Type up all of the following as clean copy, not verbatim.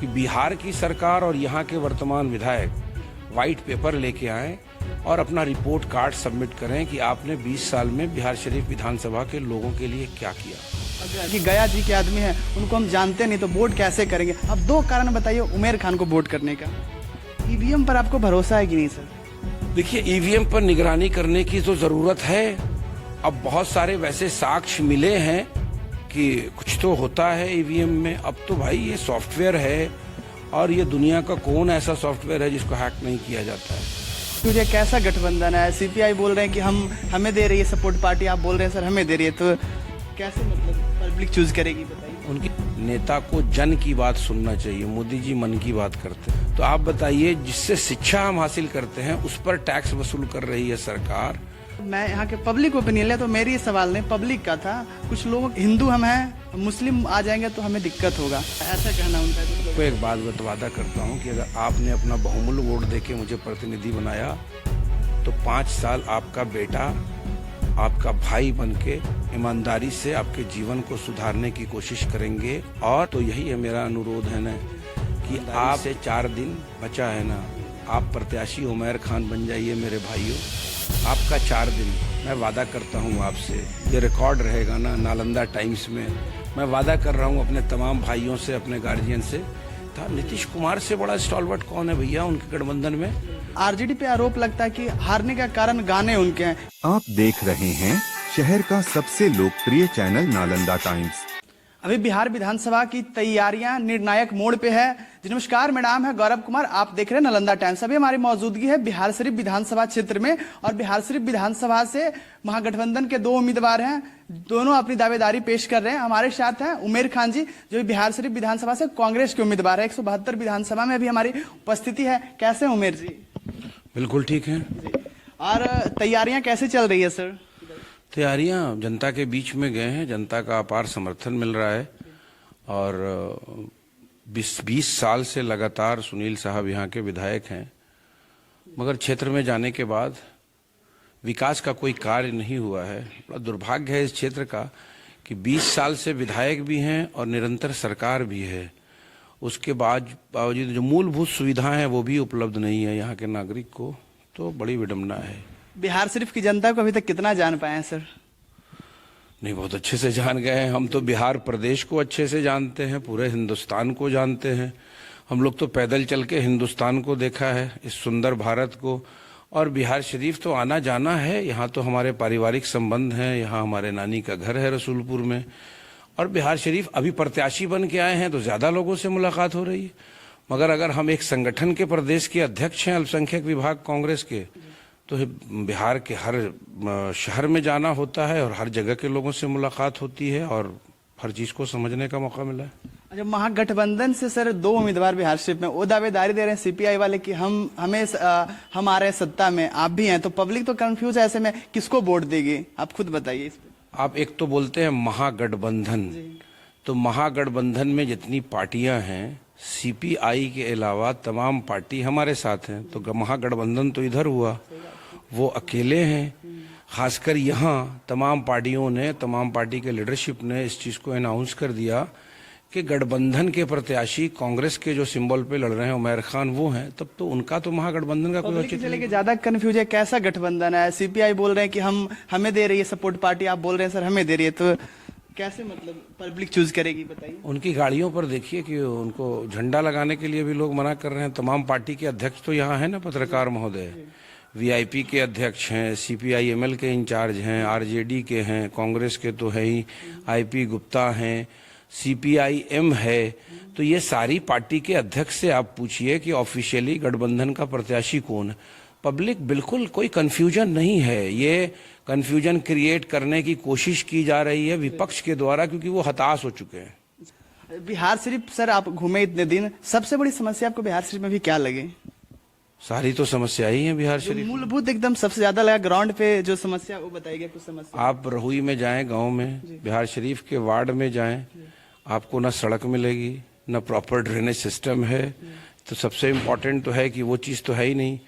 कि बिहार की सरकार और यहाँ के वर्तमान विधायक व्हाइट पेपर लेके आएं और अपना रिपोर्ट कार्ड सबमिट करें कि आपने 20 साल में बिहार शरीफ विधानसभा के लोगों के लिए क्या किया। कि गया जी के आदमी हैं, उनको हम जानते नहीं तो वोट कैसे करेंगे। अब 2 कारण बताइए उमेर खान को वोट करने का। ईवीएम पर आपको भरोसा है कि नहीं सर? देखिए, ईवीएम पर निगरानी करने की तो जरूरत है। अब बहुत सारे वैसे साक्ष्य मिले हैं कि कुछ तो होता है ईवीएम में। अब तो भाई ये सॉफ्टवेयर है और ये दुनिया का कौन ऐसा सॉफ्टवेयर है जिसको हैक नहीं किया जाता है। तुझे कैसा गठबंधन है? सीपीआई बोल रहे हैं कि हमें दे रही है सपोर्ट पार्टी, आप बोल रहे हैं सर हमें दे रही है, तो कैसे मतलब पब्लिक चूज करेगी बताइए? उनकी नेता को जन की बात सुनना चाहिए। मोदी जी मन की बात करते हैं। तो आप बताइए, जिससे शिक्षा हम हासिल करते हैं उस पर टैक्स वसूल कर रही है सरकार। मैं यहाँ के पब्लिक ओपिनियन लिया तो मेरी सवाल नहीं पब्लिक का था। कुछ लोग हिंदू हम हैं, मुस्लिम आ जाएंगे तो हमें दिक्कत होगा, ऐसा कहना उनका। तो एक बात वादा करता हूँ कि अगर आपने अपना बहुमूल्य वोट देके मुझे प्रतिनिधि बनाया तो 5 साल आपका बेटा आपका भाई बनके ईमानदारी से आपके जीवन को सुधारने की कोशिश करेंगे। और तो यही है मेरा अनुरोध है ना कि आप से 4 दिन बचा है ना, आप प्रत्याशी उमैर खान बन जाइए मेरे भाइयों। आपका 4 दिन मैं वादा करता हूँ आपसे, ये रिकॉर्ड रहेगा ना नालंदा टाइम्स में। मैं वादा कर रहा हूँ अपने तमाम भाइयों से, अपने गार्जियन से। था नीतीश कुमार से बड़ा स्टॉलवर्ट कौन है भैया उनके गठबंधन में? आरजेडी पे आरोप लगता है कि हारने का कारण गाने उनके हैं। आप देख रहे हैं शहर का सबसे लोकप्रिय चैनल नालंदा टाइम्स। अभी बिहार विधानसभा की तैयारियां निर्णायक मोड़ पे है। जी नमस्कार, मेरा नाम है गौरव कुमार, आप देख रहे हैं नालंदा टाइम्स। अभी हमारी मौजूदगी है बिहार शरीफ विधानसभा क्षेत्र में और बिहार शरीफ विधानसभा से महागठबंधन के 2 उम्मीदवार हैं, दोनों अपनी दावेदारी पेश कर रहे हैं। हमारे साथ हैं उमेर खान जी जो बिहार शरीफ विधानसभा से कांग्रेस के उम्मीदवार है। 172 विधानसभा में अभी हमारी उपस्थिति है। कैसे हैं उमेर जी? बिल्कुल ठीक है। और तैयारियां कैसे चल रही है सर? तैयारियां जनता के बीच में गए हैं, जनता का अपार समर्थन मिल रहा है और 20 साल से लगातार सुनील साहब यहाँ के विधायक हैं, मगर क्षेत्र में जाने के बाद विकास का कोई कार्य नहीं हुआ है। बड़ा दुर्भाग्य है इस क्षेत्र का कि 20 साल से विधायक भी हैं और निरंतर सरकार भी है, उसके बावजूद जो मूलभूत सुविधाएं हैं वो भी उपलब्ध नहीं है यहाँ के नागरिक को। तो बड़ी विडंबना है। बिहार शरीफ की जनता को अभी तक कितना जान पाए हैं सर? नहीं, बहुत अच्छे से जान गए हैं। हम तो बिहार प्रदेश को अच्छे से जानते हैं, पूरे हिंदुस्तान को जानते हैं। हम लोग तो पैदल चल के हिंदुस्तान को देखा है, इस सुंदर भारत को। और बिहार शरीफ तो आना जाना है, यहाँ तो हमारे पारिवारिक संबंध हैं, यहाँ हमारे नानी का घर है रसूलपुर में। और बिहार शरीफ अभी प्रत्याशी बन के आए हैं तो ज़्यादा लोगों से मुलाकात हो रही है। मगर अगर हम एक संगठन के प्रदेश के अध्यक्ष हैं अल्पसंख्यक विभाग कांग्रेस के, तो बिहार के हर शहर में जाना होता है और हर जगह के लोगों से मुलाकात होती है और हर चीज को समझने का मौका मिला है। अच्छा, महागठबंधन से सर 2 उम्मीदवार बिहार शरीफ में, वो दावेदारी दे रहे हैं सीपीआई वाले कि हम आ रहे हैं सत्ता में, आप भी हैं, तो पब्लिक तो कंफ्यूज है, ऐसे में किसको वोट देगी आप खुद बताइए इस पे। आप एक तो बोलते हैं महागठबंधन, तो महागठबंधन में जितनी पार्टियां हैं सीपीआई के अलावा तमाम पार्टी हमारे साथ हैं, तो महागठबंधन तो इधर हुआ, वो अकेले हैं। खासकर यहाँ तमाम पार्टियों ने, तमाम पार्टी के लीडरशिप ने इस चीज़ को अनाउंस कर दिया कि गठबंधन के प्रत्याशी कांग्रेस के जो सिंबल पे लड़ रहे हैं उमैर खान वो हैं, तब तो उनका तो महागठबंधन का कोई औचित्य नहीं। ज्यादा कंफ्यूज है, कैसा गठबंधन है? सीपीआई बोल रहे हैं कि हमें दे रही है सपोर्ट पार्टी, आप बोल रहे हैं सर हमें दे रही है, तो कैसे मतलब पब्लिक चूज करेगी बताइए? उनकी गाड़ियों पर देखिए कि उनको झंडा लगाने के लिए भी लोग मना कर रहे हैं। तमाम पार्टी के अध्यक्ष तो यहाँ है ना, पत्रकार महोदय, वीआईपी के अध्यक्ष हैं, सीपीआईएमएल के इंचार्ज हैं, आरजेडी के हैं, कांग्रेस के तो है ही, आईपी गुप्ता हैं, सीपीआईएम है। तो ये सारी पार्टी के अध्यक्ष से आप पूछिए कि ऑफिशियली गठबंधन का प्रत्याशी कौन है। पब्लिक बिल्कुल कोई कंफ्यूजन नहीं है, ये कंफ्यूजन क्रिएट करने की कोशिश की जा रही है विपक्ष के द्वारा, क्योंकि वो हताश हो चुके हैं। बिहार शरीफ सर आप घूमे इतने दिन, सबसे बड़ी समस्या आपको बिहार शरीफ में भी क्या लगे? सारी तो समस्या ही है बिहार शरीफ। मूलभूत एकदम सबसे ज्यादा लगा ग्राउंड पे जो समस्या, वो बताइए कुछ समस्या। आप रहुई में जाएं, गांव में, बिहार शरीफ के वार्ड में जाएं, आपको ना सड़क मिलेगी, ना प्रॉपर ड्रेनेज सिस्टम है। तो सबसे इम्पोर्टेंट तो है कि वो चीज़ तो है ही नहीं।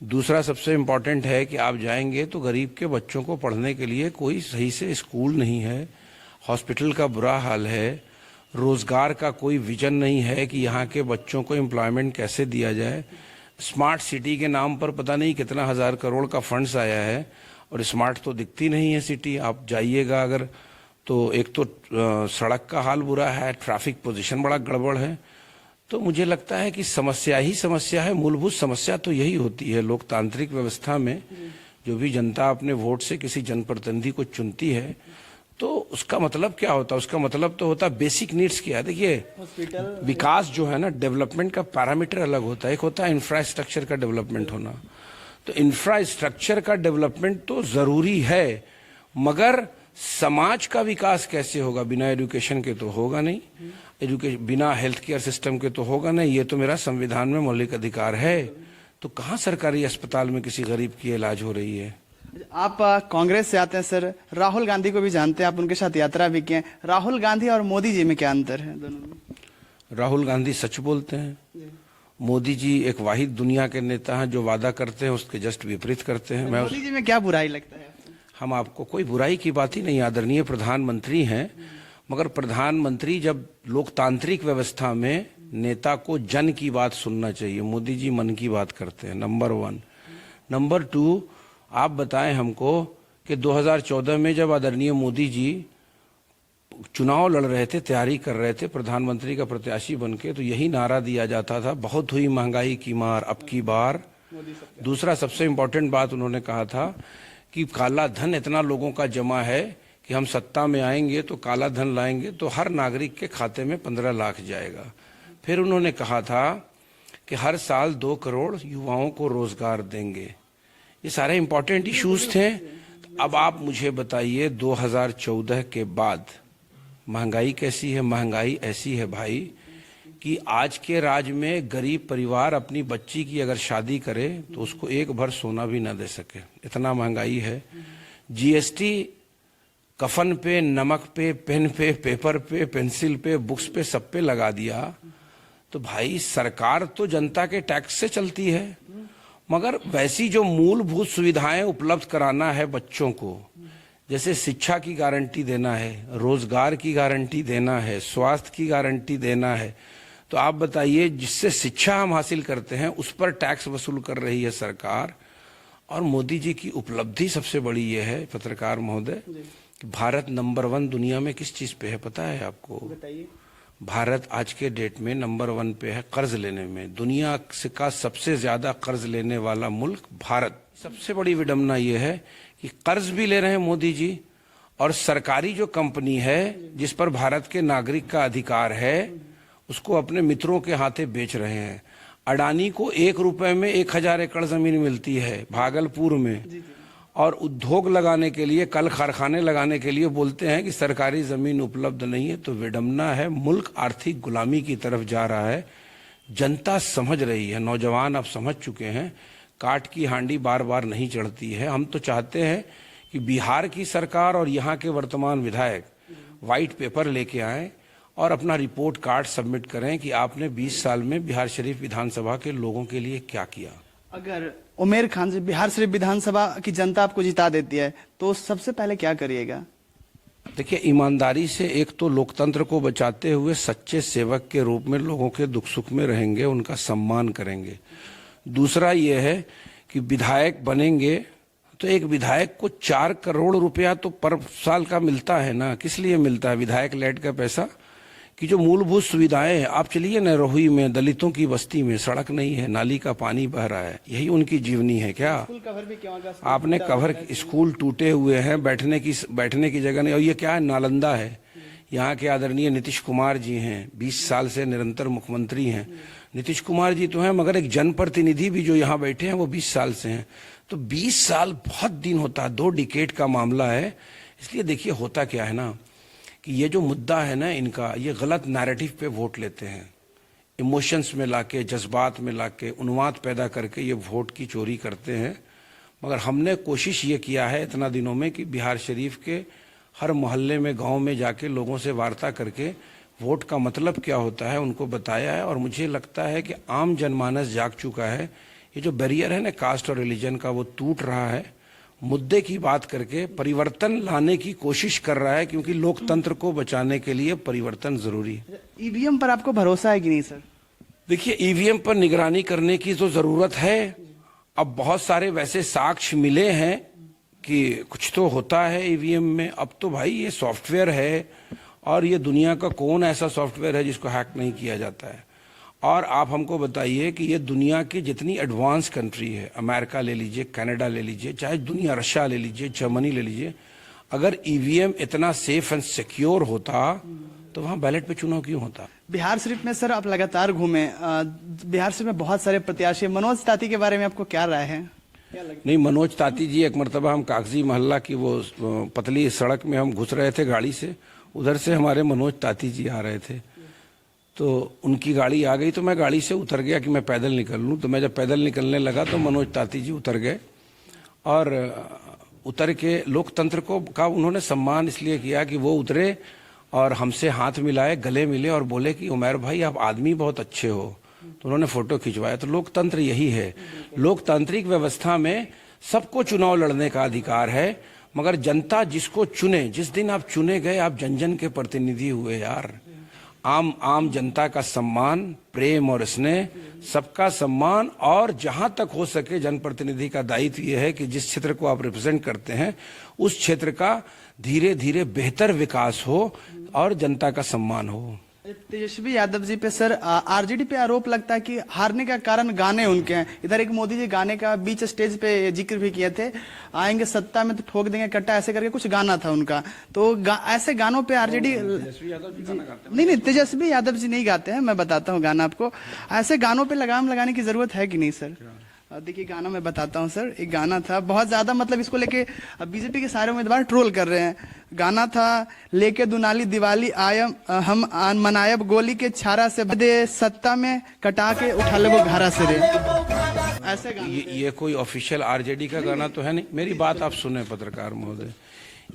दूसरा सबसे इम्पोर्टेंट है कि आप जाएंगे तो गरीब के बच्चों को पढ़ने के लिए कोई सही से स्कूल नहीं है, हॉस्पिटल का बुरा हाल है, रोजगार का कोई विजन नहीं है कि यहाँ के बच्चों को एम्प्लॉयमेंट कैसे दिया जाए। स्मार्ट सिटी के नाम पर पता नहीं कितना 1000 करोड़ का फंड्स आया है और स्मार्ट तो दिखती नहीं है सिटी। आप जाइएगा अगर तो एक तो सड़क का हाल बुरा है, ट्रैफिक पोजीशन बड़ा गड़बड़ है। तो मुझे लगता है कि समस्या ही समस्या है। मूलभूत समस्या तो यही होती है लोकतांत्रिक व्यवस्था में। जो भी जनता अपने वोट से किसी जनप्रतिनिधि को चुनती है तो उसका मतलब क्या होता है? उसका मतलब तो होता है बेसिक नीड्स क्या है। देखिए विकास जो है ना, डेवलपमेंट का पैरामीटर अलग होता है। एक होता है इंफ्रास्ट्रक्चर का डेवलपमेंट होना। तो इंफ्रास्ट्रक्चर का डेवलपमेंट तो जरूरी है, मगर समाज का विकास कैसे होगा? बिना एजुकेशन के तो होगा नहीं, बिना हेल्थ केयर सिस्टम के तो होगा नहीं। ये तो मेरा संविधान में मौलिक अधिकार है। तो कहाँ सरकारी अस्पताल में किसी गरीब की इलाज हो रही है? आप कांग्रेस से आते हैं सर, राहुल गांधी को भी जानते हैं, आप उनके साथ यात्रा भी किए हैं। राहुल गांधी और मोदी जी में क्या अंतर है दोनों में? राहुल गांधी सच बोलते हैं, मोदी जी एक वाहिद दुनिया के नेता हैं जो वादा करते हैं उसके जस्ट विपरीत करते हैं। मोदी जी में क्या बुराई लगता है? हम आपको कोई बुराई की बात ही नहीं, आदरणीय प्रधानमंत्री हैं, मगर प्रधानमंत्री जब लोकतांत्रिक व्यवस्था में नेता को जन की बात सुनना चाहिए। मोदी जी मन की बात करते हैं, नंबर 1। नंबर 2, आप बताएं हमको कि 2014 में जब आदरणीय मोदी जी चुनाव लड़ रहे थे, तैयारी कर रहे थे प्रधानमंत्री का प्रत्याशी बनके, तो यही नारा दिया जाता था, बहुत हुई महंगाई की मार अब की बार। दूसरा सबसे इंपॉर्टेंट बात उन्होंने कहा था कि काला धन इतना लोगों का जमा है कि हम सत्ता में आएंगे तो काला धन लाएंगे तो हर नागरिक के खाते में 15 लाख जाएगा। फिर उन्होंने कहा था कि हर साल 2 करोड़ युवाओं को रोजगार देंगे। ये सारे इंपॉर्टेंट इश्यूज थे। अब आप मुझे बताइए 2014 के बाद महंगाई कैसी है? महंगाई ऐसी है भाई कि आज के राज्य में गरीब परिवार अपनी बच्ची की अगर शादी करे तो उसको एक भर सोना भी ना दे सके, इतना महंगाई है। जीएसटी कफन पे, नमक पे, पेन पे, पेपर पे, पेंसिल पे, बुक्स पे, सब पे लगा दिया। तो भाई सरकार तो जनता के टैक्स से चलती है, मगर वैसी जो मूलभूत सुविधाएं उपलब्ध कराना है बच्चों को, जैसे शिक्षा की गारंटी देना है, रोजगार की गारंटी देना है, स्वास्थ्य की गारंटी देना है, तो आप बताइए जिससे शिक्षा हम हासिल करते हैं उस पर टैक्स वसूल कर रही है सरकार। और मोदी जी की उपलब्धि सबसे बड़ी ये है पत्रकार महोदय कि भारत नंबर 1 दुनिया में किस चीज पे है पता है आपको? बताइए। भारत आज के डेट में नंबर 1 पे है कर्ज लेने में। दुनिया का सबसे ज्यादा कर्ज लेने वाला मुल्क भारत। सबसे बड़ी विडंबना यह है कि कर्ज भी ले रहे हैं मोदी जी, और सरकारी जो कंपनी है जिस पर भारत के नागरिक का अधिकार है उसको अपने मित्रों के हाथे बेच रहे हैं। अडानी को 1 रुपए में 1000 एकड़ जमीन मिलती है भागलपुर में, और उद्योग लगाने के लिए, कल कारखाने लगाने के लिए बोलते हैं कि सरकारी जमीन उपलब्ध नहीं है। तो विडंबना है, मुल्क आर्थिक गुलामी की तरफ जा रहा है। जनता समझ रही है, नौजवान अब समझ चुके हैं, काट की हांडी बार बार नहीं चढ़ती है। हम तो चाहते हैं कि बिहार की सरकार और यहाँ के वर्तमान विधायक व्हाइट पेपर लेके आए और अपना रिपोर्ट कार्ड सबमिट करें कि आपने 20 साल में बिहार शरीफ विधानसभा के लोगों के लिए क्या किया। अगर उमेर खान से बिहार शरीफ विधानसभा की जनता आपको जिता देती है तो सबसे पहले क्या करिएगा? देखिए, ईमानदारी से एक तो लोकतंत्र को बचाते हुए सच्चे सेवक के रूप में लोगों के दुख सुख में रहेंगे, उनका सम्मान करेंगे। दूसरा ये है कि विधायक बनेंगे तो एक विधायक को 4 करोड़ रुपया तो पर साल का मिलता है ना। किस लिए मिलता है विधायक लेट का पैसा? कि जो मूलभूत सुविधाएं हैं, आप चलिए न रोही में दलितों की बस्ती में सड़क नहीं है, नाली का पानी बह रहा है, यही उनकी जीवनी है क्या? कवर भी क्यों? आपने कवर, स्कूल टूटे हुए हैं, बैठने की जगह नहीं। और ये क्या है? नालंदा है। यहाँ के आदरणीय नीतीश कुमार जी हैं, 20 साल से निरंतर मुख्यमंत्री हैं। नीतीश कुमार जी तो हैं, मगर एक जनप्रतिनिधि भी जो यहाँ बैठे हैं वो 20 साल से हैं। तो 20 साल बहुत दिन होता है, 2 डिकेड का मामला है। इसलिए देखिए होता क्या है ना कि ये जो मुद्दा है ना इनका, ये गलत नैरेटिव पे वोट लेते हैं, इमोशंस में लाके, जज्बात में लाके, उन्माद पैदा करके ये वोट की चोरी करते हैं। मगर हमने कोशिश ये किया है इतना दिनों में कि बिहार शरीफ के हर मोहल्ले में, गांव में जाके लोगों से वार्ता करके वोट का मतलब क्या होता है उनको बताया है। और मुझे लगता है कि आम जनमानस जाग चुका है। ये जो बैरियर है ना कास्ट और रिलीजन का, वो टूट रहा है। मुद्दे की बात करके परिवर्तन लाने की कोशिश कर रहा है, क्योंकि लोकतंत्र को बचाने के लिए परिवर्तन जरूरी है। ईवीएम पर आपको भरोसा है कि नहीं सर? देखिए, ईवीएम पर निगरानी करने की तो जरूरत है। अब बहुत सारे वैसे साक्ष्य मिले हैं कि कुछ तो होता है ईवीएम में। अब तो भाई ये सॉफ्टवेयर है, और ये दुनिया का कौन ऐसा सॉफ्टवेयर है जिसको हैक नहीं किया जाता है। और आप हमको बताइए कि ये दुनिया की जितनी एडवांस कंट्री है, अमेरिका ले लीजिए, कनाडा ले लीजिए, चाहे दुनिया, रशिया ले लीजिए, जर्मनी ले लीजिए, अगर ईवीएम इतना सेफ एंड सिक्योर होता तो वहां बैलेट पे चुनाव क्यों होता? बिहार शरीफ में सर आप लगातार घूमे, बिहार शरीफ में बहुत सारे प्रत्याशी, मनोज ताती के बारे में आपको क्या राय है? नहीं, मनोज ताती जी, एक मरतबा हम कागजी मोहल्ला की वो पतली सड़क में हम घुस रहे थे गाड़ी से, उधर से हमारे मनोज ताती जी आ रहे थे, तो उनकी गाड़ी आ गई तो मैं गाड़ी से उतर गया कि मैं पैदल निकल लूं। तो मैं जब पैदल निकलने लगा तो मनोज ताती जी उतर गए, और उतर के लोकतंत्र को का उन्होंने सम्मान इसलिए किया कि वो उतरे और हमसे हाथ मिलाए, गले मिले और बोले कि उमैर भाई आप आदमी बहुत अच्छे हो। तो उन्होंने फोटो खिंचवाया। तो लोकतंत्र यही है। लोकतांत्रिक व्यवस्था में सबको चुनाव लड़ने का अधिकार है, मगर जनता जिसको चुने, जिस दिन आप चुने गए आप जन जन के प्रतिनिधि हुए यार। आम जनता का सम्मान, प्रेम और स्नेह, सबका सम्मान, और जहां तक हो सके जनप्रतिनिधि का दायित्व यह है कि जिस क्षेत्र को आप रिप्रेजेंट करते हैं उस क्षेत्र का धीरे धीरे बेहतर विकास हो और जनता का सम्मान हो। तेजस्वी यादव जी पे सर आरजेडी पे आरोप लगता है कि हारने का कारण गाने उनके हैं। इधर एक मोदी जी गाने का बीच स्टेज पे जिक्र भी किए थे, आएंगे सत्ता में तो ठोक देंगे कट्टा, ऐसे करके कुछ गाना था उनका। तो ऐसे गानों पे आरजेडी नहीं, तेजस्वी यादव जी नहीं गाते हैं, मैं बताता हूँ गाना आपको। ऐसे गानों पे लगाम लगाने की जरूरत है कि नहीं सर? देखिए गाना मैं बताता हूँ सर, एक गाना था बहुत ज्यादा, मतलब इसको लेके बीजेपी के सारे उम्मीदवार ट्रोल कर रहे हैं। गाना था, लेके दुनाली दिवाली आयम हम मनायब गोली के छारा से दे सत्ता में कटा के उठा ले वो घारा से रे। ऐसे गाना ये कोई ऑफिशियल आरजेडी का गाना तो है नहीं। मेरी बात आप सुने पत्रकार महोदय,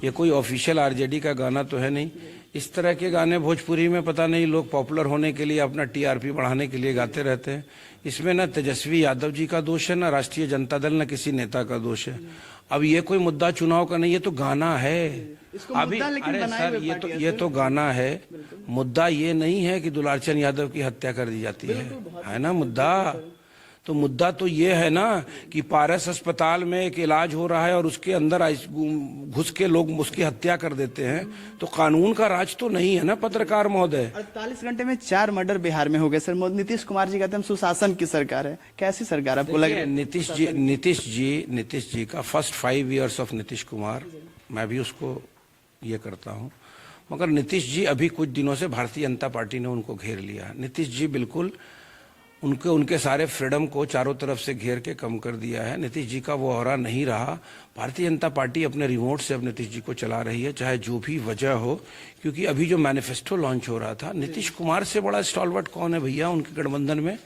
ये कोई ऑफिशियल आरजेडी का गाना तो है नहीं। इस तरह के गाने भोजपुरी में पता नहीं लोग पॉपुलर होने के लिए, अपना टीआरपी बढ़ाने के लिए गाते रहते हैं। इसमें न तेजस्वी यादव जी का दोष है, न राष्ट्रीय जनता दल, न किसी नेता का दोष है। अब ये कोई मुद्दा चुनाव का नहीं, ये तो गाना है अभी। अरे सर, ये तो गाना है। मुद्दा ये नहीं है कि दुलारचंद यादव की हत्या कर दी जाती है ना मुद्दा। तो मुद्दा तो ये है ना कि पारस अस्पताल में एक इलाज हो रहा है और उसके अंदर घुस के लोग उसकी हत्या कर देते हैं। तो कानून का राज तो नहीं है ना पत्रकार महोदय। 48 घंटे में 4 मर्डर बिहार में हो गए सर। नीतीश कुमार जी कहते हैं सुशासन की सरकार है, कैसी सरकार आपको लगे? नीतीश जी का first 5 years of Nitish Kumar, मैं भी उसको ये करता हूँ, मगर नीतीश जी अभी कुछ दिनों से भारतीय जनता पार्टी ने उनको घेर लिया। नीतीश जी बिल्कुल उनके सारे फ्रीडम को चारों तरफ से घेर के कम कर दिया है। नीतीश जी का वो ऑरा नहीं रहा। भारतीय जनता पार्टी अपने रिमोट से अब नीतीश जी को चला रही है, चाहे जो भी वजह हो। क्योंकि अभी जो मैनिफेस्टो लॉन्च हो रहा था, नीतीश कुमार से बड़ा स्टॉलवर्ट कौन है भैया उनके गठबंधन में?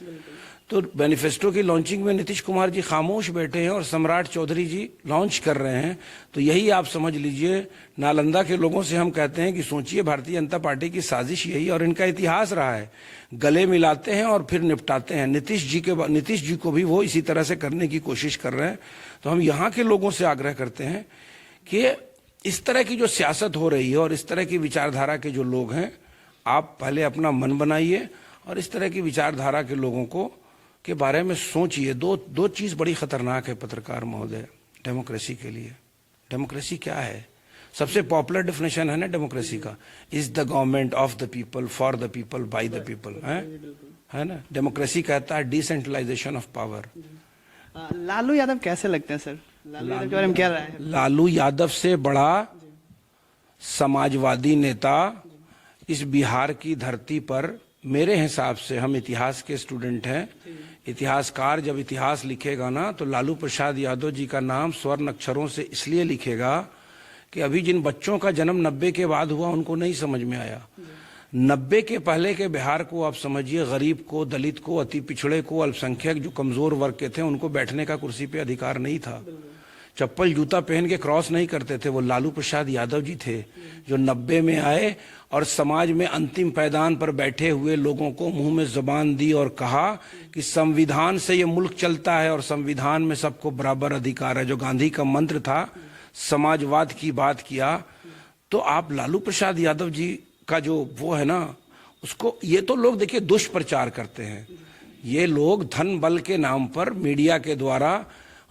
तो मैनिफेस्टो की लॉन्चिंग में नीतीश कुमार जी खामोश बैठे हैं और सम्राट चौधरी जी लॉन्च कर रहे हैं। तो यही आप समझ लीजिए, नालंदा के लोगों से हम कहते हैं कि सोचिए, भारतीय जनता पार्टी की साजिश यही और इनका इतिहास रहा है, गले मिलाते हैं और फिर निपटाते हैं। नीतीश जी को भी वो इसी तरह से करने की कोशिश कर रहे हैं। तो हम यहाँ के लोगों से आग्रह करते हैं कि इस तरह की जो सियासत हो रही है और इस तरह की विचारधारा के जो लोग हैं, आप पहले अपना मन बनाइए और इस तरह की विचारधारा के लोगों को के बारे में सोचिए। दो चीज बड़ी खतरनाक है पत्रकार महोदय डेमोक्रेसी के लिए। डेमोक्रेसी क्या है? सबसे पॉपुलर डेफिनेशन है ना डेमोक्रेसी का, is the government of the people, for the people, by the people, है ना। डेमोक्रेसी कहता है decentralisation of power. Lalu Yadav कैसे लगते हैं सर? लालू यादव के बारे में क्या राय है? लालू यादव से बड़ा समाजवादी नेता इस बिहार की धरती पर मेरे हिसाब से, हम इतिहास के स्टूडेंट हैं, इतिहासकार जब इतिहास लिखेगा ना तो लालू प्रसाद यादव जी का नाम स्वर्ण अक्षरों से इसलिए लिखेगा कि अभी जिन बच्चों का जन्म 90 के बाद हुआ उनको नहीं समझ में आया। 90 के पहले के बिहार को आप समझिए, गरीब को, दलित को, अति पिछड़े को, अल्पसंख्यक जो कमजोर वर्ग के थे उनको बैठने का कुर्सी पे अधिकार नहीं था। चप्पल जूता पहन के क्रॉस नहीं करते थे। वो लालू प्रसाद यादव जी थे जो 90 में आए और समाज में अंतिम पैदान पर बैठे हुए लोगों को मुंह में जुबान दी और कहा कि संविधान से ये मुल्क चलता है और संविधान में सबको बराबर अधिकार है। जो गांधी का मंत्र था, समाजवाद की बात किया। तो आप लालू प्रसाद यादव जी का जो वो है ना, उसको ये तो लोग देखिए दुष्प्रचार करते हैं। ये लोग धन बल के नाम पर मीडिया के द्वारा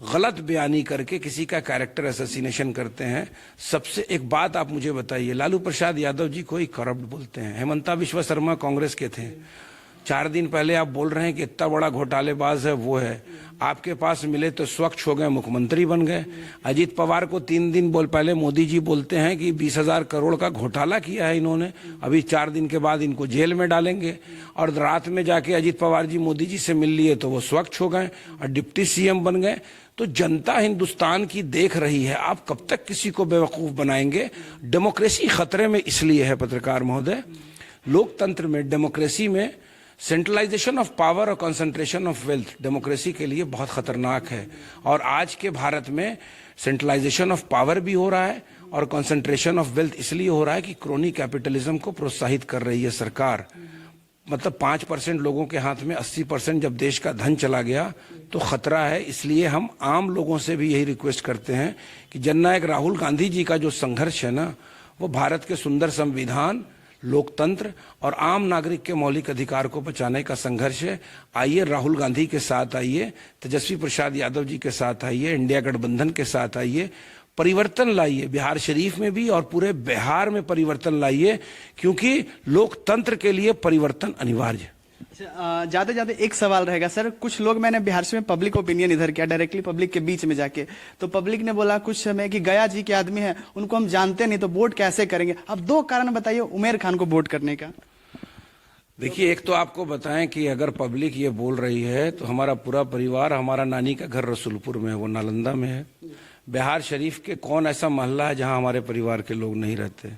गलत बयानी करके किसी का कैरेक्टर असैसिनेशन करते हैं। सबसे एक बात आप मुझे बताइए, लालू प्रसाद यादव जी को ही करप्ट बोलते हैं। हेमंता विश्व शर्मा कांग्रेस के थे। 4 दिन पहले आप बोल रहे हैं कि इतना बड़ा घोटालेबाज है वो है। आपके पास मिले तो स्वच्छ हो गए, मुख्यमंत्री बन गए। अजीत पवार को 3 दिन पहले मोदी जी बोलते हैं कि 20,000 करोड़ का घोटाला किया है इन्होंने, अभी 4 दिन के बाद इनको जेल में डालेंगे। और रात में जाके अजीत पवार जी मोदी जी से मिल लिए तो वो स्वच्छ हो गए और डिप्टी सीएम बन गए। तो जनता हिंदुस्तान की देख रही है, आप कब तक किसी को बेवकूफ बनाएंगे। डेमोक्रेसी खतरे में इसलिए है पत्रकार महोदय, लोकतंत्र में, डेमोक्रेसी में सेंट्रलाइजेशन ऑफ पावर और कंसंट्रेशन ऑफ वेल्थ डेमोक्रेसी के लिए बहुत खतरनाक है। और आज के भारत में सेंट्रलाइजेशन ऑफ पावर भी हो रहा है और कंसंट्रेशन ऑफ वेल्थ इसलिए हो रहा है कि क्रोनी कैपिटलिज्म को प्रोत्साहित कर रही है सरकार। मतलब 5% लोगों के हाथ में 80% जब देश का धन चला गया तो खतरा है। इसलिए हम आम लोगों से भी यही रिक्वेस्ट करते हैं कि जननायक राहुल गांधी जी का जो संघर्ष है ना, वो भारत के सुंदर संविधान, लोकतंत्र और आम नागरिक के मौलिक अधिकार को बचाने का संघर्ष है। आइए राहुल गांधी के साथ आइए, तेजस्वी प्रसाद यादव जी के साथ आइए, इंडिया गठबंधन के साथ आइए, परिवर्तन लाइए। बिहार शरीफ में भी और पूरे बिहार में परिवर्तन लाइए, क्योंकि लोकतंत्र के लिए परिवर्तन अनिवार्य है। जाते जाते एक सवाल रहेगा सर, कुछ लोग, मैंने बिहार से में पब्लिक ओपिनियन इधर किया डायरेक्टली पब्लिक के बीच में जाके, तो पब्लिक ने बोला कुछ समय कि गया जी के आदमी है, उनको हम जानते नहीं तो वोट कैसे करेंगे। अब 2 कारण बताइए उमेर खान को वोट करने का। देखिए, एक तो आपको बताएं कि अगर पब्लिक ये बोल रही है तो हमारा पूरा परिवार, हमारा नानी का घर रसूलपुर में है, वो नालंदा में है। बिहार शरीफ के कौन ऐसा मोहल्ला है जहां हमारे परिवार के लोग नहीं रहते।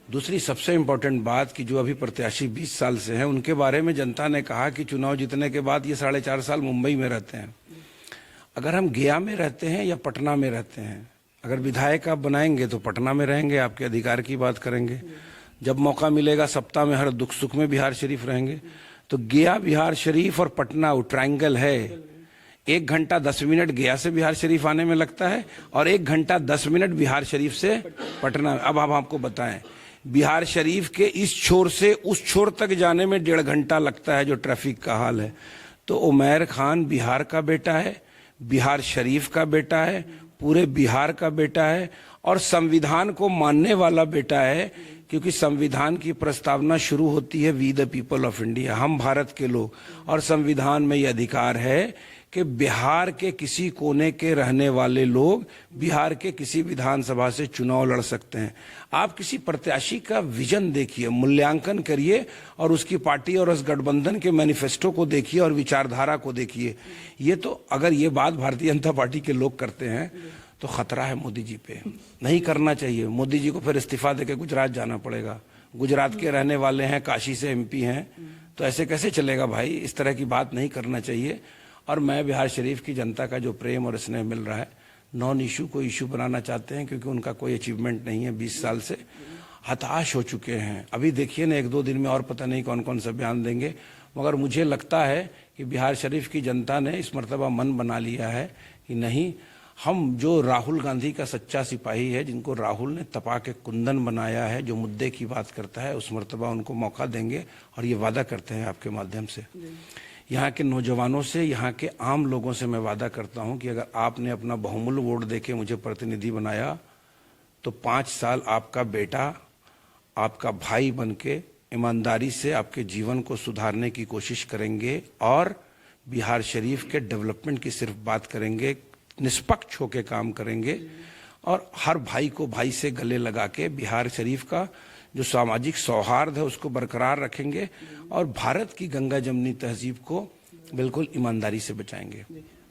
दूसरी सबसे इम्पोर्टेंट बात कि जो अभी प्रत्याशी 20 साल से हैं, उनके बारे में जनता ने कहा कि चुनाव जीतने के बाद ये 4.5 साल मुंबई में रहते हैं। अगर हम गया में रहते हैं या पटना में रहते हैं, अगर विधायक आप बनाएंगे तो पटना में रहेंगे, आपके अधिकार की बात करेंगे। जब मौका मिलेगा सप्ताह में हर दुख सुख में बिहार शरीफ रहेंगे। तो गया, बिहार शरीफ और पटना वो ट्रायंगल है। 1 घंटा 10 मिनट गया से बिहार शरीफ आने में लगता है और 1 घंटा 10 मिनट बिहार शरीफ से पटना। अब हम आपको बताएं, बिहार शरीफ के इस छोर से उस छोर तक जाने में 1.5 घंटा लगता है, जो ट्रैफिक का हाल है। तो उमैर खान बिहार का बेटा है, बिहार शरीफ का बेटा है, पूरे बिहार का बेटा है और संविधान को मानने वाला बेटा है, क्योंकि संविधान की प्रस्तावना शुरू होती है we the people of India, हम भारत के लोग। और संविधान में यह अधिकार है कि बिहार के किसी कोने के रहने वाले लोग बिहार के किसी विधानसभा से चुनाव लड़ सकते हैं। आप किसी प्रत्याशी का विजन देखिए, मूल्यांकन करिए और उसकी पार्टी और उस गठबंधन के मैनिफेस्टो को देखिए और विचारधारा को देखिए। ये तो अगर ये बात भारतीय जनता पार्टी के लोग करते हैं तो खतरा है मोदी जी पे। नहीं करना चाहिए। मोदी जी को फिर इस्तीफा देके गुजरात जाना पड़ेगा। गुजरात के रहने वाले हैं, काशी से MP हैं, तो ऐसे कैसे चलेगा भाई। इस तरह की बात नहीं करना चाहिए। और मैं बिहार शरीफ की जनता का जो प्रेम और स्नेह मिल रहा है, नॉन इशू को इशू बनाना चाहते हैं, क्योंकि उनका कोई अचीवमेंट नहीं है। 20 साल से हताश हो चुके हैं। अभी देखिए ना, 1-2 दिन में और पता नहीं कौन कौन सा बयान देंगे। मगर मुझे लगता है कि बिहार शरीफ की जनता ने इस मर्तबा मन बना लिया है कि नहीं, हम जो राहुल गांधी का सच्चा सिपाही है, जिनको राहुल ने तपा के कुंदन बनाया है, जो मुद्दे की बात करता है, उस मर्तबा उनको मौका देंगे। और ये वादा करते हैं आपके माध्यम से, यहाँ के नौजवानों से, यहाँ के आम लोगों से मैं वादा करता हूँ कि अगर आपने अपना बहुमूल्य वोट देके मुझे प्रतिनिधि बनाया तो 5 साल आपका बेटा, आपका भाई बनके ईमानदारी से आपके जीवन को सुधारने की कोशिश करेंगे और बिहार शरीफ के डेवलपमेंट की सिर्फ बात करेंगे, निष्पक्ष होकर काम करेंगे और हर भाई को भाई से गले लगा के बिहार शरीफ का जो सामाजिक सौहार्द है उसको बरकरार रखेंगे और भारत की गंगा जमनी तहजीब को बिल्कुल ईमानदारी से बचाएंगे।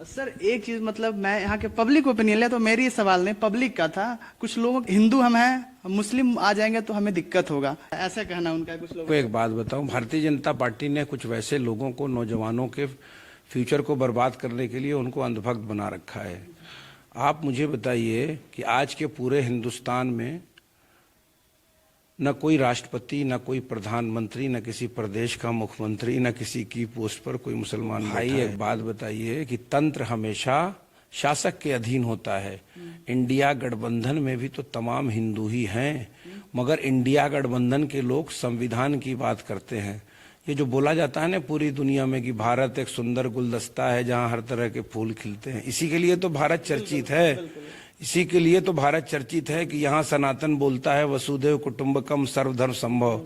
सर एक चीज, मतलब मैं यहाँ के पब्लिक ओपिनियन लिया तो मेरी सवाल नहीं, पब्लिक का था। कुछ लोग हिंदू हम हैं, मुस्लिम आ जाएंगे तो हमें दिक्कत होगा, ऐसा कहना उनका। कुछ लोग, एक बात बताऊं, भारतीय जनता पार्टी ने कुछ वैसे लोगों को, नौजवानों के फ्यूचर को बर्बाद करने के लिए उनको अंधभक्त बना रखा है। आप मुझे बताइए कि आज के पूरे हिंदुस्तान में न कोई राष्ट्रपति, न कोई प्रधानमंत्री, न किसी प्रदेश का मुख्यमंत्री, न किसी की पोस्ट पर कोई मुसलमान भाई। एक बात बताइए कि तंत्र हमेशा शासक के अधीन होता है। इंडिया गठबंधन में भी तो तमाम हिंदू ही हैं, मगर इंडिया गठबंधन के लोग संविधान की बात करते हैं। ये जो बोला जाता है ना पूरी दुनिया में कि भारत एक सुंदर गुलदस्ता है जहां हर तरह के फूल खिलते हैं, इसी के लिए तो भारत चर्चित है। इसी के लिए तो भारत चर्चित है कि यहाँ सनातन बोलता है वसुधैव कुटुंबकम सर्वधर्म संभव।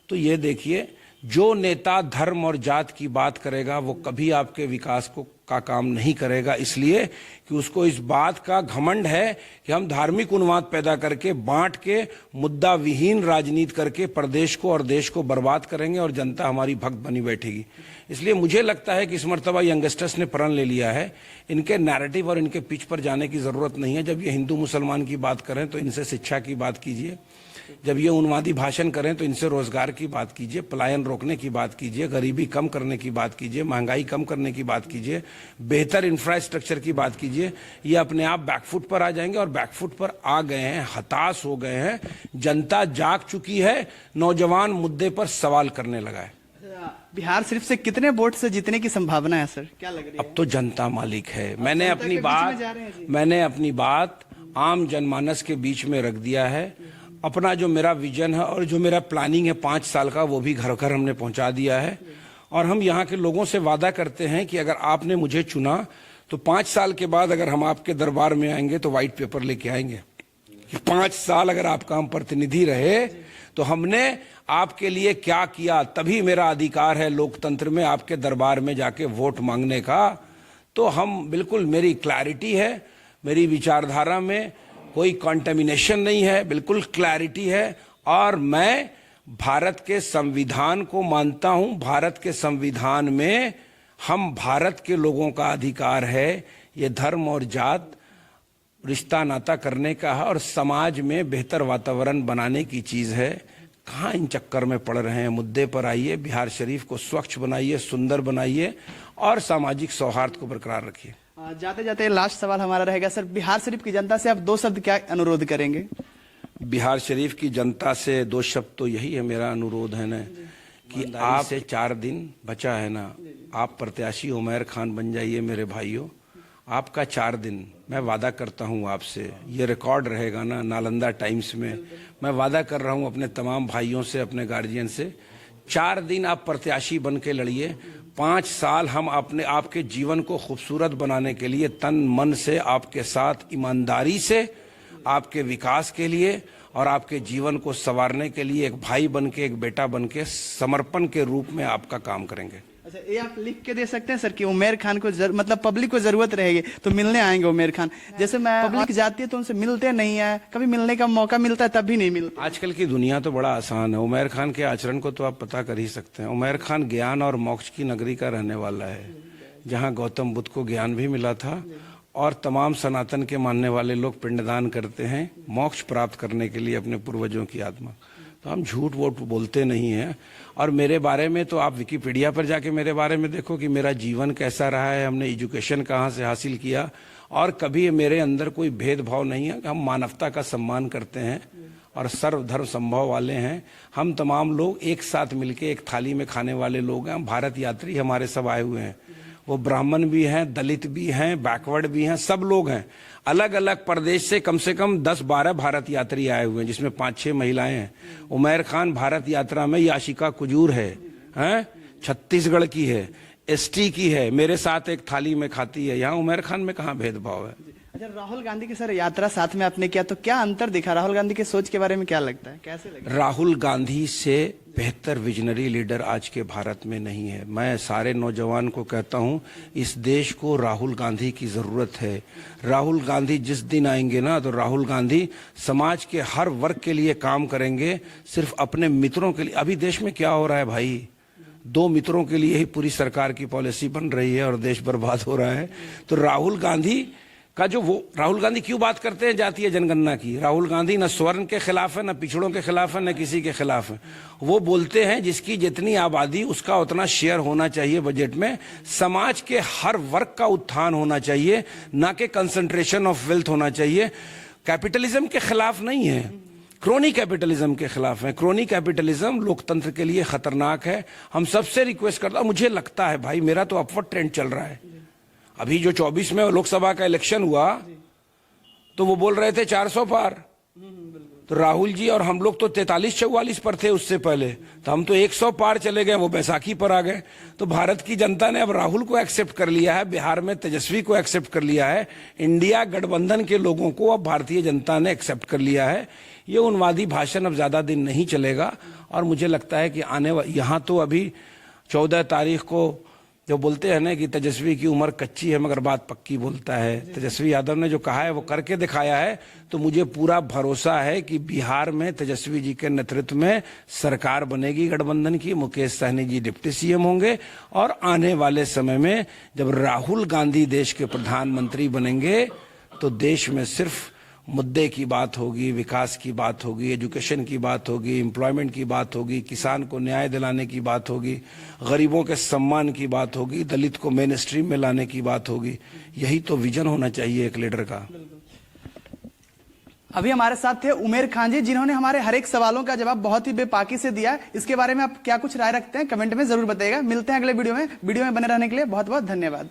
तो ये देखिए, जो नेता धर्म और जात की बात करेगा वो कभी आपके विकास का काम नहीं करेगा, इसलिए कि उसको इस बात का घमंड है कि हम धार्मिक उन्माद पैदा करके, बांट के, मुद्दा विहीन राजनीति करके प्रदेश को और देश को बर्बाद करेंगे और जनता हमारी भक्त बनी बैठेगी। इसलिए मुझे लगता है कि इस मर्तबा यंगस्टर्स ने प्रण ले लिया है। इनके नैरेटिव और इनके पिच पर जाने की जरूरत नहीं है। जब ये हिंदू मुसलमान की बात करें तो इनसे शिक्षा की बात कीजिए, जब ये उन्मादी भाषण करें तो इनसे रोजगार की बात कीजिए, पलायन रोकने की बात कीजिए, गरीबी कम करने की बात कीजिए, महंगाई कम करने की बात कीजिए, बेहतर इंफ्रास्ट्रक्चर की बात कीजिए। ये अपने आप बैकफुट पर आ जाएंगे और बैकफुट पर आ गए हैं, हताश हो गए हैं। जनता जाग चुकी है, नौजवान मुद्दे पर सवाल करने लगा है। बिहार सिर्फ से कितने वोट से जीतने की संभावना है सर, क्या लग रही है? अब तो जनता मालिक है। मैंने अपनी बात आम जनमानस के बीच में रख दिया है। अपना जो मेरा विजन है और जो मेरा प्लानिंग है 5 साल का, वो भी घर घर हमने पहुंचा दिया है। और हम यहाँ के लोगों से वादा करते हैं कि अगर आपने मुझे चुना तो 5 साल के बाद अगर हम आपके दरबार में आएंगे तो व्हाइट पेपर लेके आएंगे कि 5 साल अगर आपका हम प्रतिनिधि रहे तो हमने आपके लिए क्या किया। तभी मेरा अधिकार है लोकतंत्र में आपके दरबार में जाके वोट मांगने का। तो हम बिल्कुल, मेरी क्लैरिटी है, मेरी विचारधारा में कोई कॉन्टेमिनेशन नहीं है, बिल्कुल क्लैरिटी है। और मैं भारत के संविधान को मानता हूं। भारत के संविधान में हम भारत के लोगों का अधिकार है ये धर्म और जात रिश्ता नाता करने का है और समाज में बेहतर वातावरण बनाने की चीज है। कहाँ इन चक्कर में पड़ रहे हैं? मुद्दे पर आइए, बिहार शरीफ को स्वच्छ बनाइए, सुंदर बनाइए और सामाजिक सौहार्द को बरकरार रखिए। जाते जाते लास्ट सवाल हमारा रहेगा सर, बिहार शरीफ की जनता से आप 2 शब्द क्या अनुरोध करेंगे? बिहार शरीफ की जनता से 2 शब्द तो यही है मेरा अनुरोध है ना कि आप से 4 दिन बचा है ना, आप प्रत्याशी उमैर खान बन जाइए मेरे भाइयों। आपका 4 दिन मैं वादा करता हूं आपसे, ये रिकॉर्ड रहेगा ना नालंदा टाइम्स में। मैं वादा कर रहा हूं अपने तमाम भाइयों से, अपने गार्जियन से, 4 दिन आप प्रत्याशी बन के लड़िए। 5 साल हम अपने आपके जीवन को खूबसूरत बनाने के लिए तन मन से आपके साथ, ईमानदारी से, आपके विकास के लिए और आपके जीवन को संवारने के लिए एक भाई बन के, एक बेटा बन के, समर्पण के रूप में आपका काम करेंगे। अच्छा, ये आप लिख के दे सकते हैं सर कि उमैर खान को मतलब पब्लिक को जरूरत रहेगी तो मिलने आएंगे उमैर खान। जैसे मैं पब्लिक जाती है तो उनसे मिलते नहीं है, कभी मिलने का मौका मिलता है तब भी नहीं मिलता। आजकल की दुनिया तो बड़ा आसान है। उमैर खान के आचरण को तो आप पता कर ही सकते हैं। उमैर खान ज्ञान और मोक्ष की नगरी का रहने वाला है, जहाँ गौतम बुद्ध को ज्ञान भी मिला था और तमाम सनातन के मानने वाले लोग पिंडदान करते हैं मोक्ष प्राप्त करने के लिए अपने पूर्वजों की आत्मा। तो हम झूठ वोट बोलते नहीं हैं। और मेरे बारे में तो आप विकिपीडिया पर जाके मेरे बारे में देखो कि मेरा जीवन कैसा रहा है, हमने एजुकेशन कहाँ से हासिल किया, और कभी मेरे अंदर कोई भेदभाव नहीं है। हम मानवता का सम्मान करते हैं और सर्वधर्म संभव वाले हैं। हम तमाम लोग एक साथ मिलके एक थाली में खाने वाले लोग हैं। भारत यात्री हमारे सब आए हुए हैं, वो ब्राह्मण भी हैं, दलित भी हैं, बैकवर्ड भी हैं, सब लोग हैं। अलग अलग प्रदेश से कम 10-12 भारत यात्री आए हुए हैं, जिसमें 5-6 महिलाएं हैं। उमैर खान भारत यात्रा में याशिका कुजूर है, छत्तीसगढ़ की है, एसटी की है, मेरे साथ एक थाली में खाती है। यहाँ उमैर खान में कहाँ भेदभाव है? अच्छा, राहुल गांधी की सर यात्रा साथ में आपने किया तो क्या अंतर दिखा? राहुल गांधी के सोच के बारे में क्या लगता है, कैसे लगता है? राहुल गांधी से बेहतर विजनरी लीडर आज के भारत में नहीं है। मैं सारे नौजवान को कहता हूं, इस देश को राहुल गांधी की जरूरत है। राहुल गांधी जिस दिन आएंगे ना, तो राहुल गांधी समाज के हर वर्ग के लिए काम करेंगे, सिर्फ अपने मित्रों के लिए। अभी देश में क्या हो रहा है भाई, 2 मित्रों के लिए ही पूरी सरकार की पॉलिसी बन रही है और देश बर्बाद हो रहा है। तो राहुल गांधी का जो वो राहुल गांधी क्यों बात करते हैं जातीय जनगणना की? राहुल गांधी न स्वर्ण के खिलाफ है, न पिछड़ों के खिलाफ है, न किसी के खिलाफ है। वो बोलते हैं जिसकी जितनी आबादी उसका उतना शेयर होना चाहिए बजट में, समाज के हर वर्ग का उत्थान होना चाहिए, ना कि कंसंट्रेशन ऑफ वेल्थ होना चाहिए। कैपिटलिज्म के खिलाफ नहीं है, क्रोनी कैपिटलिज्म के खिलाफ है। क्रोनी कैपिटलिज्म लोकतंत्र के लिए खतरनाक है। हम सबसे रिक्वेस्ट करता हूं, मुझे लगता है भाई, मेरा तो अपवर्ड ट्रेंड चल रहा है। अभी जो 24 में लोकसभा का इलेक्शन हुआ तो वो बोल रहे थे 400 पार, तो राहुल जी और हम लोग तो 43-44 पर थे उससे पहले, तो हम तो 100 पार चले गए, वो बैसाखी पर आ गए। तो भारत की जनता ने अब राहुल को एक्सेप्ट कर लिया है, बिहार में तेजस्वी को एक्सेप्ट कर लिया है, इंडिया गठबंधन के लोगों को अब भारतीय जनता ने एक्सेप्ट कर लिया है। ये उन्मादी भाषण अब ज्यादा दिन नहीं चलेगा और मुझे लगता है कि यहाँ तो अभी 14 तारीख को जो बोलते हैं ना कि तेजस्वी की उम्र कच्ची है मगर बात पक्की बोलता है, तेजस्वी यादव ने जो कहा है वो करके दिखाया है। तो मुझे पूरा भरोसा है कि बिहार में तेजस्वी जी के नेतृत्व में सरकार बनेगी गठबंधन की, मुकेश सहनी जी डिप्टी सीएम होंगे और आने वाले समय में जब राहुल गांधी देश के प्रधानमंत्री बनेंगे तो देश में सिर्फ मुद्दे की बात होगी, विकास की बात होगी, एजुकेशन की बात होगी, एम्प्लॉयमेंट की बात होगी, किसान को न्याय दिलाने की बात होगी, गरीबों के सम्मान की बात होगी, दलित को मेन स्ट्रीम में लाने की बात होगी। यही तो विजन होना चाहिए एक लीडर का। अभी हमारे साथ थे उमेर खान जी, जिन्होंने हमारे हर एक सवालों का जवाब बहुत ही बेपाकी से दिया। इसके बारे में आप क्या कुछ राय रखते हैं कमेंट में जरूर बताइएगा। मिलते हैं अगले वीडियो में। वीडियो में बने रहने के लिए बहुत बहुत धन्यवाद।